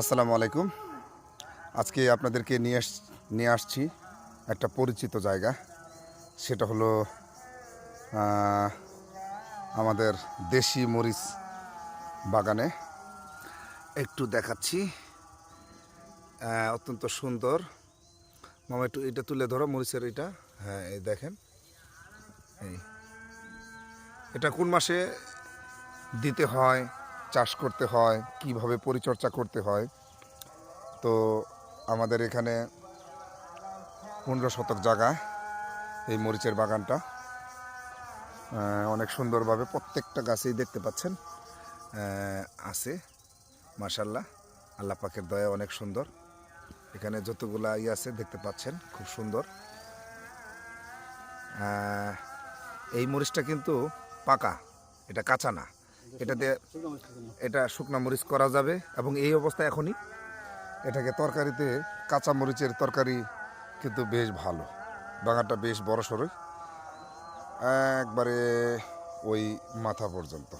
আসসালামু আলাইকুম। আজকে আপনাদেরকে নিয়ে আসছি একটা পরিচিত জায়গা। সেটা হলো আমাদের দেশি মরিচ বাগানে। একটু দেখাচ্ছি, অত্যন্ত সুন্দর। মামা একটু এটা তুলে ধরো, মরিচের এটা। হ্যাঁ, এই দেখেন, এই এটা কোন মাসে দিতে হয়, চাষ করতে হয়, কিভাবে পরিচর্যা করতে হয়। তো আমাদের এখানে 15 শতক জায়গা এই মরিচের বাগানটা। অনেক সুন্দরভাবে প্রত্যেকটা গাছেই দেখতে পাচ্ছেন আছে। মাশাআল্লাহ, আল্লাহ পাকের দয়া অনেক সুন্দর। এখানে যতগুলা আছে দেখতে পাচ্ছেন, খুব সুন্দর। এই মরিচটা কিন্তু পাকা, এটা কাঁচা না। এটা দিয়ে এটা শুকনা মরিচ করা যাবে, এবং এই অবস্থায় এখনই এটাকে তরকারিতে, কাঁচা মরিচের তরকারি কিন্তু বেশ ভালো। বাগানটা বেশ বড় সড়ই, একবারে ওই মাথা পর্যন্ত।